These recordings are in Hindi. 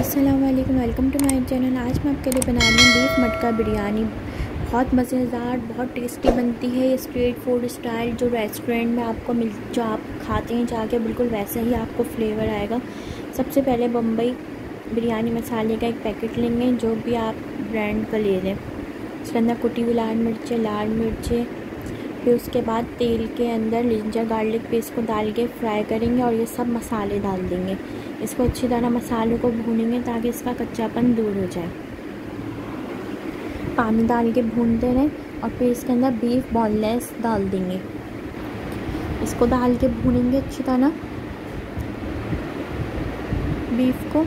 अस्सलामुअलैकुम, वेलकम टू माय चैनल। आज मैं आपके लिए बना रही हूँ बीफ मटका बिरयानी। बहुत मज़ेदार, बहुत टेस्टी बनती है। ये स्ट्रीट फूड स्टाइल जो रेस्टोरेंट में आपको जो आप खाते हैं जाके, बिल्कुल वैसे ही आपको फ्लेवर आएगा। सबसे पहले बम्बई बिरयानी मसाले का एक पैकेट लेंगे, जो भी आप ब्रांड का ले लें। उसके अंदर कुटी हुई लाल मिर्चें, फिर उसके बाद तेल के अंदर जिंजर गार्लिक पेस्ट को डाल के फ्राई करेंगे और ये सब मसाले डाल देंगे। इसको अच्छी तरह मसालों को भूनेंगे ताकि इसका कच्चापन दूर हो जाए। पानी डाल के भूनते रहें और फिर इसके अंदर बीफ बोनलेस डाल देंगे। इसको डाल के भूनेंगे अच्छी तरह बीफ को।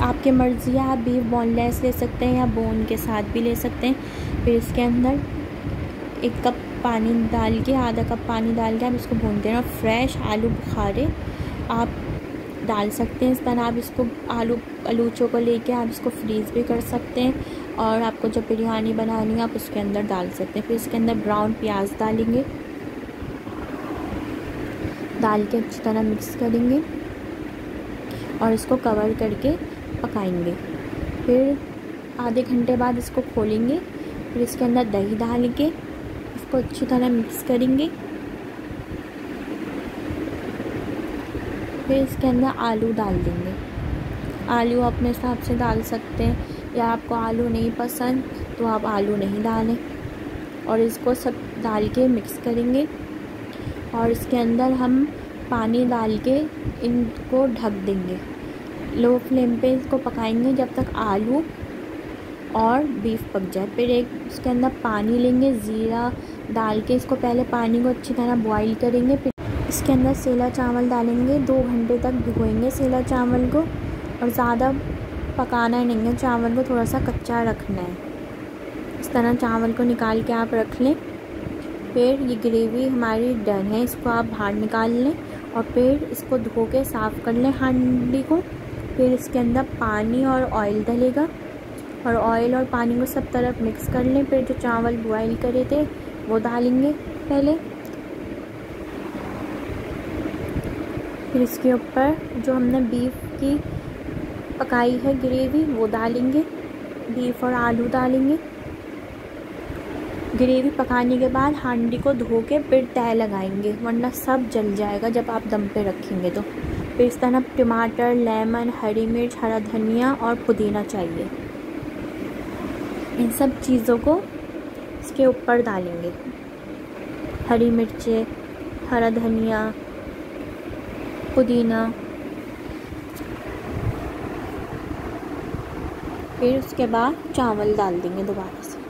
आपके मर्ज़ी है, आप बीफ बोनलेस ले सकते हैं या बोन के साथ भी ले सकते हैं। फिर इसके अंदर 1 कप पानी डाल के, आधा कप पानी डाल के आप इसको भूनते हैं। और फ्रेश आलू बुखारे आप डाल सकते हैं। इस तरह आप इसको आलूचों को लेके आप इसको फ्रीज़ भी कर सकते हैं और आपको जब बिरयानी बनानी है आप उसके अंदर डाल सकते हैं। फिर इसके अंदर ब्राउन प्याज डालेंगे, डाल के अच्छी तरह मिक्स करेंगे और इसको कवर करके पकाएंगे। फिर आधे घंटे बाद इसको खोलेंगे। फिर इसके अंदर दही डाल के इसको अच्छी तरह मिक्स करेंगे। फिर इसके अंदर आलू डाल देंगे। आलू अपने हिसाब से डाल सकते हैं, या आपको आलू नहीं पसंद तो आप आलू नहीं डालें। और इसको सब डाल के मिक्स करेंगे और इसके अंदर हम पानी डाल के इनको ढक देंगे। लो फ्लेम पे इसको पकाएंगे जब तक आलू और बीफ पक जाए। फिर इसके अंदर पानी लेंगे, ज़ीरा डाल के इसको पहले पानी को अच्छी तरह बॉईल करेंगे। फिर इसके अंदर सेला चावल डालेंगे। 2 घंटे तक भिगोएंगे सेला चावल को, और ज़्यादा पकाना नहीं है, चावल को थोड़ा सा कच्चा रखना है। इस तरह चावल को निकाल के आप रख लें। फिर ये ग्रेवी हमारी डन है, इसको आप बाहर निकाल लें और फिर इसको धो के साफ़ कर लें हांडी को। फिर इसके अंदर पानी और ऑयल डलेगा और ऑयल और पानी को सब तरफ मिक्स कर लें। फिर जो चावल बॉईल करे थे वो डालेंगे पहले। फिर इसके ऊपर जो हमने बीफ की पकाई है ग्रेवी वो डालेंगे, बीफ और आलू डालेंगे। ग्रेवी पकाने के बाद हांडी को धो के फिर तय लगाएंगे, वरना सब जल जाएगा जब आप दम पे रखेंगे तो। फिर इस तरह टमाटर, लेमन, हरी मिर्च, हरा धनिया और पुदीना चाहिए। इन सब चीज़ों को इसके ऊपर डालेंगे, हरी मिर्चें, हरा धनिया, पुदीना। फिर उसके बाद चावल डाल देंगे दोबारा से।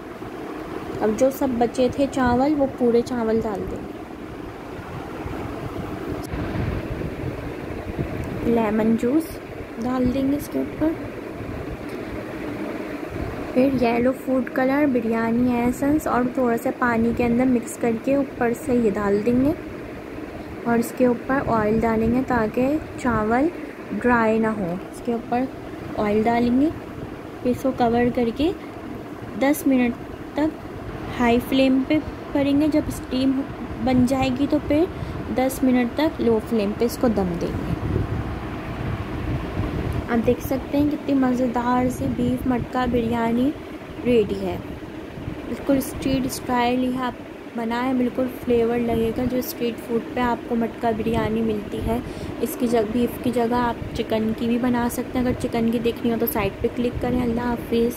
अब जो सब बचे थे चावल वो पूरे चावल डाल देंगे। लेमन जूस डाल देंगे इसके ऊपर। फिर yellow food colour, biryani essence और थोड़ा सा पानी के अंदर मिक्स करके ऊपर से ये डाल देंगे। और इसके ऊपर ऑयल डालेंगे ताकि चावल ड्राई ना हो। इसके ऊपर ऑयल डालेंगे। फिर इसको कवर करके 10 मिनट तक हाई फ्लेम पे करेंगे। जब स्टीम बन जाएगी तो फिर 10 मिनट तक लो फ्लेम पे इसको दम देंगे। आप देख सकते हैं कितनी मज़ेदार सी बीफ मटका बिरयानी रेडी है। बिल्कुल स्ट्रीट स्टाइल ही आप बनाए, बिल्कुल फ्लेवर लगेगा जो स्ट्रीट फूड पे आपको मटका बिरयानी मिलती है। इसकी जगह बीफ की जगह आप चिकन की भी बना सकते हैं। अगर चिकन की देखनी हो तो साइड पे क्लिक करें। अल्लाह हाफिज़।